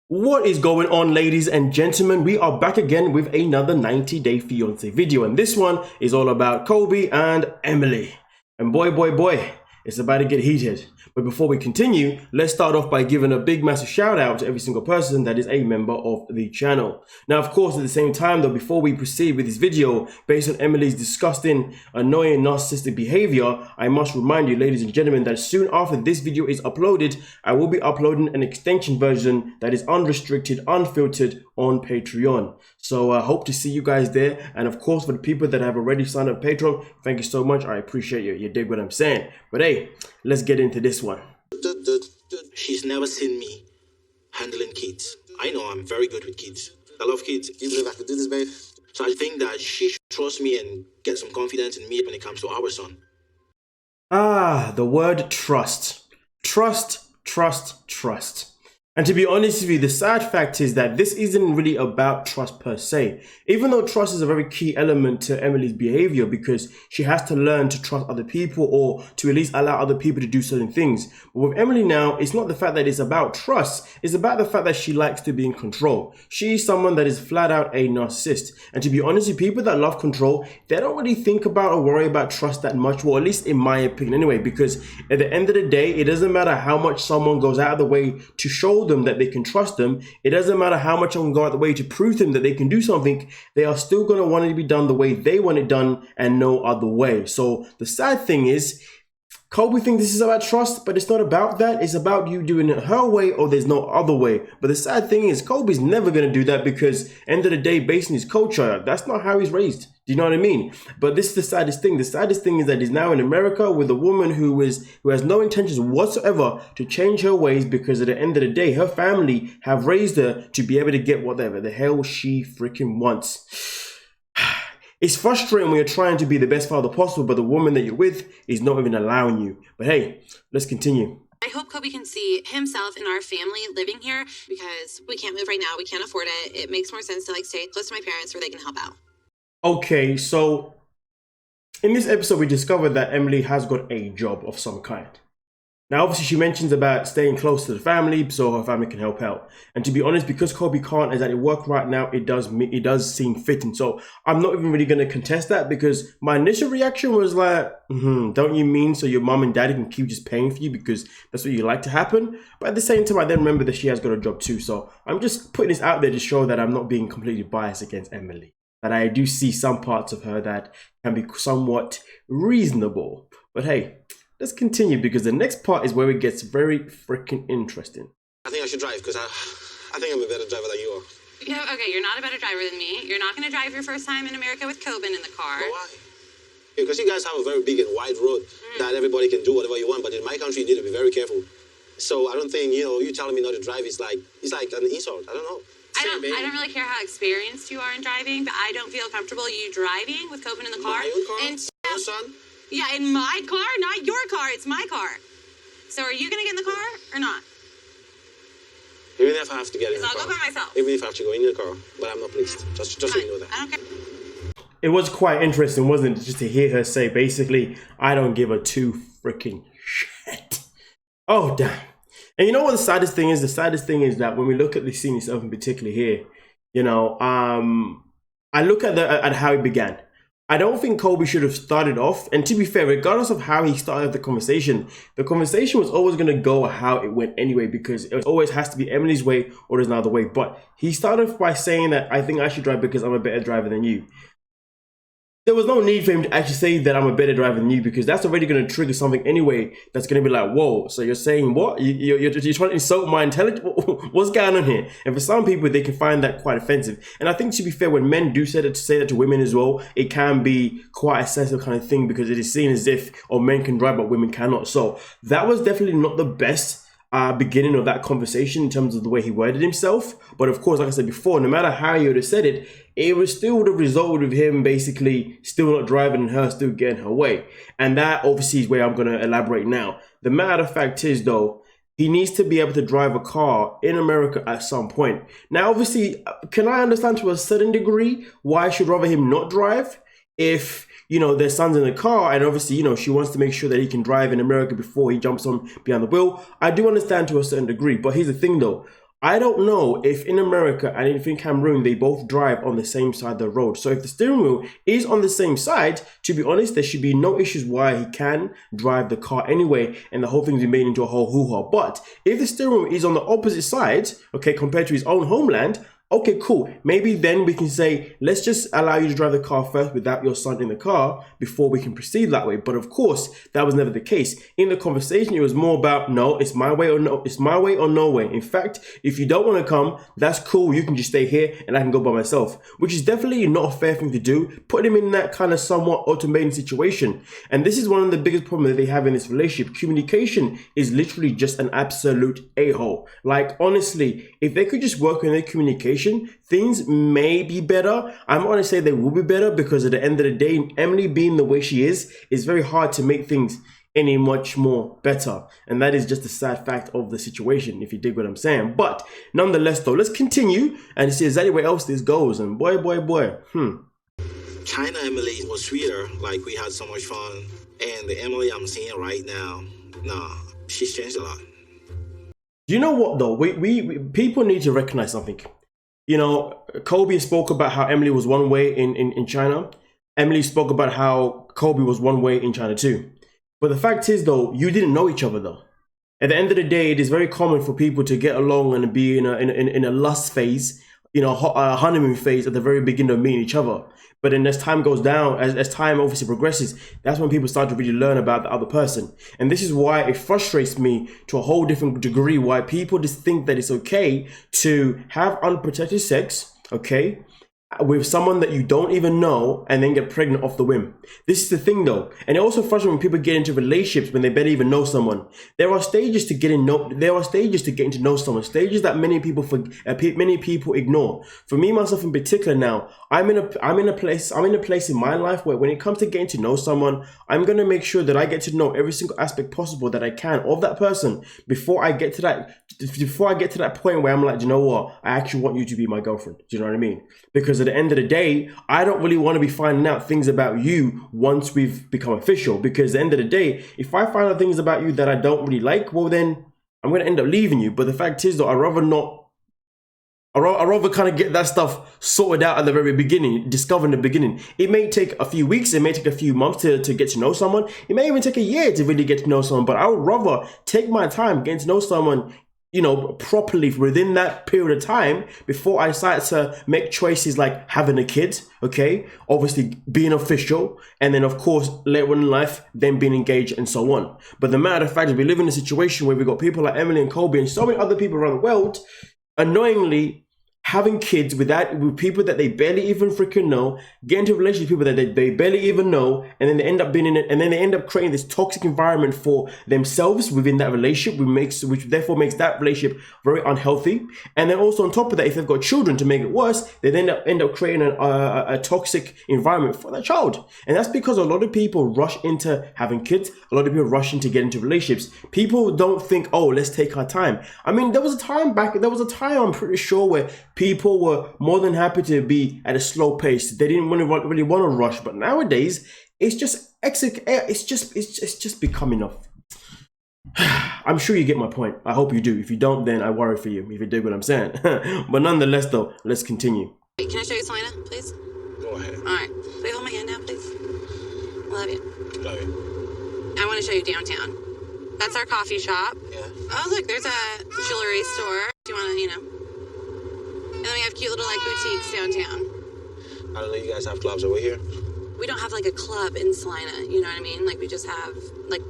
What is going on, ladies and gentlemen? We are back again with another 90-day fiance video, and this one is all about Kobe and Emily. And boy, it's about to get heated. But before we continue, let's start off by giving a big massive shout out to every single person that is a member of the channel. Now, of course, at the same time though, before we proceed with this video based on Emily's disgusting, annoying, narcissistic behavior, I must remind you, ladies and gentlemen, that soon after this video is uploaded, I will be uploading an extension version that is unrestricted, unfiltered on Patreon. So I hope to see you guys there. And of course, for the people that have already signed up Patreon, thank you so much. I appreciate you. You dig what I'm saying. But hey, let's get into this one. She's never seen me handling kids. I know I'm very good with kids. I love kids. You believe I could do this, babe? So I think that she should trust me and get some confidence in me when it comes to our son. Ah, the word trust. Trust. And to be honest with you, the sad fact is that this isn't really about trust per se, even though trust is a very key element to Emily's behavior because she has to learn to trust other people or to at least allow other people to do certain things. But with Emily now, it's not the fact that it's about trust, it's about the fact that she likes to be in control. She's someone that is flat out a narcissist. And to be honest with people that love control, they don't really think about or worry about trust that much, well, at least in my opinion anyway, because at the end of the day, it doesn't matter how much someone goes out of the way to show them that they can trust them. It doesn't matter how much someone go out the way to prove them that they can do something. They are still going to want it to be done the way they want it done and no other way. So the sad thing is, Kobe thinks this is about trust, but it's not about that. It's about you doing it her way or there's no other way. But the sad thing is, Kobe's never going to do that because end of the day, based on his culture, that's not how he's raised. Do you know what I mean? But this is the saddest thing. The saddest thing is that he's now in America with a woman who has no intentions whatsoever to change her ways because at the end of the day, her family have raised her to be able to get whatever the hell she freaking wants. It's frustrating when you're trying to be the best father possible, but the woman that you're with is not even allowing you. But hey, let's continue. I hope Kobe can see himself and our family living here because we can't move right now. We can't afford it. It makes more sense to stay close to my parents where they can help out. Okay, so in this episode, we discovered that Emily has got a job of some kind. Now, obviously, she mentions about staying close to the family so her family can help out. And to be honest, because Kobe can't exactly work right now, it does seem fitting. So I'm not even really going to contest that because my initial reaction was like, don't you mean so your mom and daddy can keep just paying for you because that's what you like to happen? But at the same time, I then remember that she has got a job too. So I'm just putting this out there to show that I'm not being completely biased against Emily. That I do see some parts of her that can be somewhat reasonable. But hey, let's continue because the next part is where it gets very freaking interesting. I think I should drive because I think I'm a better driver than you are. Yeah, okay, you're not a better driver than me. You're not going to drive your first time in America with Coben in the car. But why? Because you guys have a very big and wide road that everybody can do whatever you want. But in my country, you need to be very careful. So I don't think, you telling me not to drive is like an insult. I don't know. I don't really care how experienced you are in driving, but I don't feel comfortable you driving with Coben in the car. My own car? And your son? Yeah, in my car, not your car. It's my car. So are you going to get in the car or not? Even if I have to get in the car. I'll go by myself. Even if I have to go in the car. But I'm not pleased. Just so you know that. I don't care. It was quite interesting, wasn't it? Just to hear her say, basically, I don't give a two freaking shit. Oh, damn. And you know what the saddest thing is? The saddest thing is that when we look at the scene itself in particular here, I look at how it began. I don't think Kobe should have started off. And to be fair, regardless of how he started the conversation was always going to go how it went anyway, because it always has to be Emily's way or there's another way. But he started off by saying that I think I should drive because I'm a better driver than you. There was no need for him to actually say that I'm a better driver than you because that's already going to trigger something anyway that's going to be like, whoa, so you're saying what? You're trying to insult my intelligence? What's going on here? And for some people, they can find that quite offensive. And I think to be fair, when men do say that to women as well, it can be quite a sensitive kind of thing because it is seen as if men can drive but women cannot. So that was definitely not the best beginning of that conversation in terms of the way he worded himself. But of course, like I said before, no matter how he would have said it, it was still would have resulted with him basically still not driving and her still getting her way. And that obviously is where I'm going to elaborate now. The matter of fact is though, he needs to be able to drive a car in America at some point. Now, obviously, can I understand to a certain degree why I should rather him not drive if their son's in the car and obviously, she wants to make sure that he can drive in America before he jumps on behind the wheel. I do understand to a certain degree, but here's the thing though. I don't know if in America and if in Cameroon, they both drive on the same side of the road. So if the steering wheel is on the same side, to be honest, there should be no issues why he can drive the car anyway, and the whole thing's been made into a whole hoo-ha. But if the steering wheel is on the opposite side, okay, compared to his own homeland, okay, cool. Maybe then we can say, let's just allow you to drive the car first without your son in the car before we can proceed that way. But of course, that was never the case. In the conversation, it was more about, no, it's my way or no, it's my way or no way. In fact, if you don't want to come, that's cool. You can just stay here and I can go by myself, which is definitely not a fair thing to do. Put him in that kind of somewhat automated situation. And this is one of the biggest problems that they have in this relationship. Communication is literally just an absolute a-hole. Like, honestly, if they could just work on their communication, things may be better. I'm not going to say they will be better, because at the end of the day, Emily being the way she is very hard to make things any much more better. And that is just a sad fact of the situation, if you dig what I'm saying. But nonetheless, though, let's continue and see exactly where else this goes. And boy. China Emily was sweeter. Like, we had so much fun. And the Emily I'm seeing right now, nah, she's changed a lot. You know what, though? We people need to recognize something. You know, Kobe spoke about how Emily was one way in China. Emily spoke about how Kobe was one way in China too. But the fact is, though, you didn't know each other, though. At the end of the day, it is very common for people to get along and be in a lust phase, you know, a honeymoon phase at the very beginning of meeting each other. But then as time goes down, as time obviously progresses, that's when people start to really learn about the other person. And this is why it frustrates me to a whole different degree, why people just think that it's okay to have unprotected sex, okay, with someone that you don't even know and then get pregnant off the whim. This is the thing, though. And it also frustrates when people get into relationships when they barely even know someone. There are stages to getting to know someone, stages that many people ignore. For me, myself in particular, now I'm in a place in my life where when it comes to getting to know someone, I'm going to make sure that I get to know every single aspect possible that I can of that person before I get to that point where I'm like, you know what, I actually want you to be my girlfriend. Do you know what I mean? Because at the end of the day, I don't really want to be finding out things about you once we've become official. Because at the end of the day, if I find out things about you that I don't really like, well then I'm going to end up leaving you. But the fact is, though, I'd rather kind of get that stuff sorted out at the very beginning, discover in the beginning. It may take a few weeks, it may take a few months to get to know someone. It may even take a year to really get to know someone, but I would rather take my time getting to know someone, you know, properly within that period of time before I decide to make choices like having a kid, okay? Obviously being official, and then of course later on in life, then being engaged and so on. But the matter of fact is we live in a situation where we've got people like Emily and Kobe and so many other people around the world, annoyingly, having kids with people that they barely even freaking know, get into relationships with people that they barely even know, and then they end up being in it, and then they end up creating this toxic environment for themselves within that relationship, which therefore makes that relationship very unhealthy. And then also on top of that, if they've got children, to make it worse, they then end up creating a toxic environment for that child. And that's because a lot of people rush into having kids, a lot of people rush into getting into relationships. People don't think, oh, let's take our time. I mean, there was a time I'm pretty sure where people were more than happy to be at a slow pace. They didn't really want to rush. But nowadays, it's just becoming enough. I'm sure you get my point. I hope you do. If you don't, then I worry for you, if you dig what I'm saying. But nonetheless, though, let's continue. Wait, can I show you Selena, please? Go ahead. All right. Will you hold my hand now, please? Love you. Love you. I want to show you downtown. That's our coffee shop. Yeah. Oh, look, there's a jewelry store. Do you want to, And then we have cute little, boutiques downtown. I don't know, you guys have clubs over here? We don't have, a club in Salina, you know what I mean? We just have,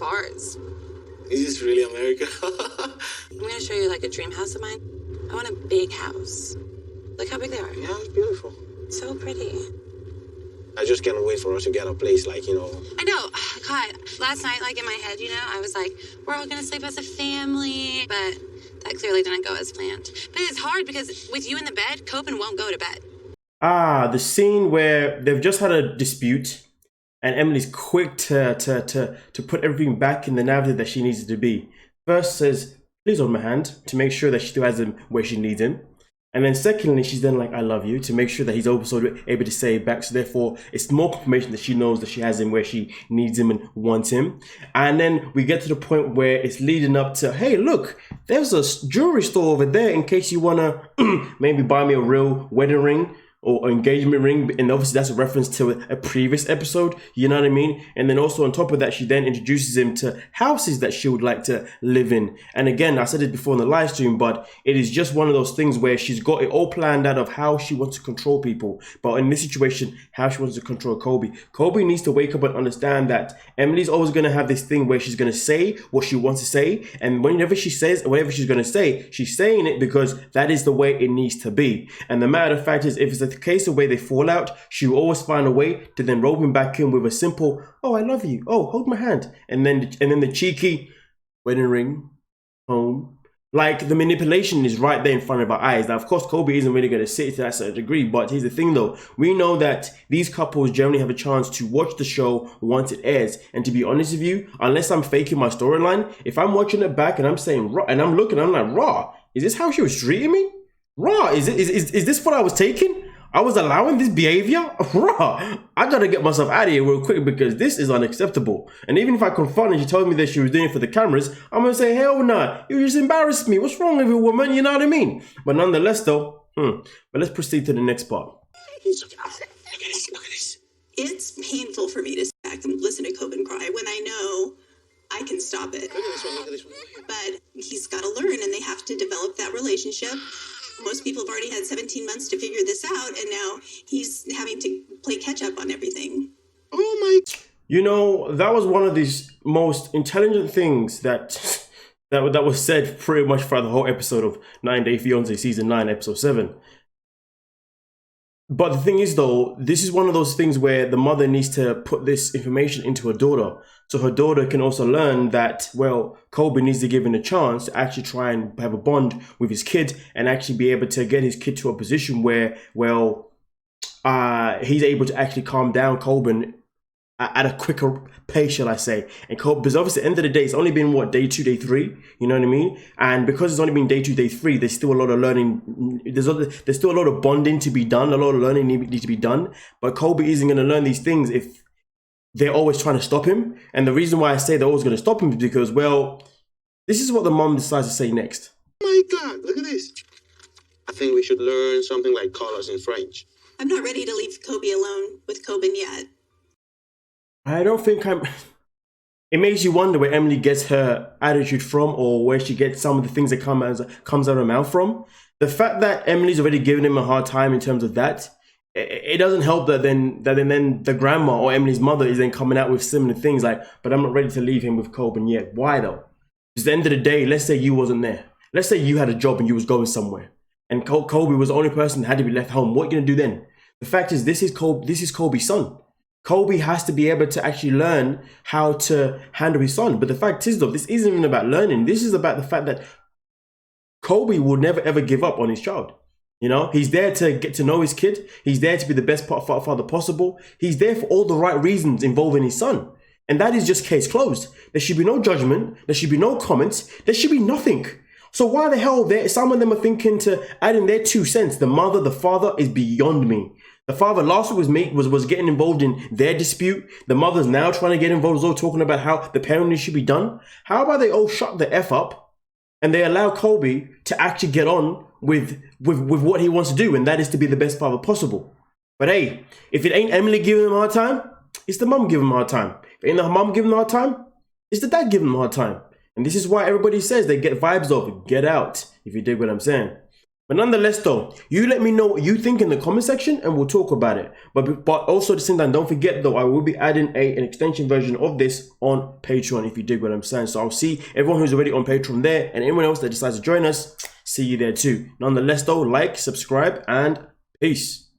bars. Is this really America? I'm going to show you, a dream house of mine. I want a big house. Look how big they are. Yeah, it's beautiful. So pretty. I just can't wait for us to get a place, I know. God, last night, in my head, I was like, we're all going to sleep as a family. But that clearly didn't go as planned. But it's hard because with you in the bed, Copen won't go to bed. The scene where they've just had a dispute and Emily's quick to put everything back in the narrative that she needs it to be. First says, please hold my hand, to make sure that she still has him where she needs him. And then secondly, she's then like, I love you, to make sure that he's also able to say it back. So therefore, it's more confirmation that she knows that she has him where she needs him and wants him. And then we get to the point where it's leading up to, hey, look, there's a jewelry store over there in case you want to maybe buy me a real wedding ring or engagement ring. And obviously that's a reference to a previous episode, you know what I mean? And then also on top of that, she then introduces him to houses that she would like to live in. And again, I said it before in the live stream, but it is just one of those things where she's got it all planned out of how she wants to control people. But in this situation, how she wants to control Kobe. Kobe needs to wake up and understand that Emily's always going to have this thing where she's going to say what she wants to say. And whenever she says whatever she's going to say, she's saying it because that is the way it needs to be. And the matter of fact is, if it's the case of where they fall out, she will always find a way to then rope him back in with a simple, oh, I love you, oh, hold my hand, and then the cheeky wedding ring, home. Like, the manipulation is right there in front of our eyes. Now, of course, Kobe isn't really going to sit to that certain degree, but here's the thing though, we know that these couples generally have a chance to watch the show once it airs. And to be honest with you, unless I'm faking my storyline, if I'm watching it back and I'm saying, and I'm looking, I'm like, raw, is this how she was treating me? Raw, is this what I was taking? I was allowing this behavior? Raw, I gotta get myself out of here real quick because this is unacceptable. And even if I confront and she told me that she was doing it for the cameras, I'm gonna say, hell no, you just embarrassed me. What's wrong with you, woman? You know what I mean? But nonetheless though, but let's proceed to the next part. Look at this. It's painful for me to sit back and listen to Coben cry when I know I can stop it. Look at this one. But he's gotta learn and they have to develop that relationship. Most people have already had 17 months to figure this out, and now he's having to play catch up on everything. Oh my! You know, that was one of these most intelligent things that was said pretty much throughout the whole episode of 9 Day Fiancé Season 9, Episode 7. But the thing is though, this is one of those things where the mother needs to put this information into her daughter. So her daughter can also learn that, well, Kobe needs to give him a chance to actually try and have a bond with his kid and actually be able to get his kid to a position where, well, he's able to actually calm down Kobe at a quicker pace, shall I say. And because obviously at the end of the day, it's only been what, day 2, day 3, you know what I mean? And because it's only been day 2, day 3, there's still a lot of learning, there's still a lot of bonding to be done, a lot of learning needs to be done. But Kobe isn't going to learn these things if they're always trying to stop him. And the reason why I say they're always going to stop him is because, well, this is what the mom decides to say next. Oh my God, look at this. I think we should learn something like colors in French. I'm not ready to leave Kobe alone with Coben yet. I don't think it makes you wonder where Emily gets her attitude from, or where she gets some of the things that comes out of her mouth from. The fact that Emily's already giving him a hard time in terms of that, it doesn't help that then the grandma or Emily's mother is then coming out with similar things like, but I'm not ready to leave him with Coben yet. Why though? Because at the end of the day, let's say you wasn't there. Let's say you had a job and you was going somewhere, and Kobe was the only person that had to be left home. What are you gonna do then? The fact is, this is Kobe's son. Kobe has to be able to actually learn how to handle his son. But the fact is though, this isn't even about learning. This is about the fact that Kobe will never ever give up on his child. You know, he's there to get to know his kid. He's there to be the best father possible. He's there for all the right reasons involving his son. And that is just case closed. There should be no judgment. There should be no comments. There should be nothing. So why the hell some of them are thinking to add in their 2 cents? The mother, the father is beyond me. The father last week was getting involved in their dispute. The mother's now trying to get involved as well, talking about how the parenting should be done. How about they all shut the F up and they allow Kobe to actually get on with what he wants to do, and that is to be the best father possible. But hey, if it ain't Emily giving him a hard time, it's the mom giving him a hard time. If it ain't the mom giving him a hard time, it's the dad giving him a hard time. And this is why everybody says they get vibes of get out, if you dig what I'm saying. But nonetheless though, you let me know what you think in the comment section and we'll talk about it. But also at the same time, don't forget though, I will be adding an extension version of this on Patreon, if you dig what I'm saying. So I'll see everyone who's already on Patreon there, and anyone else that decides to join us, see you there too. Nonetheless though, like, subscribe, and peace.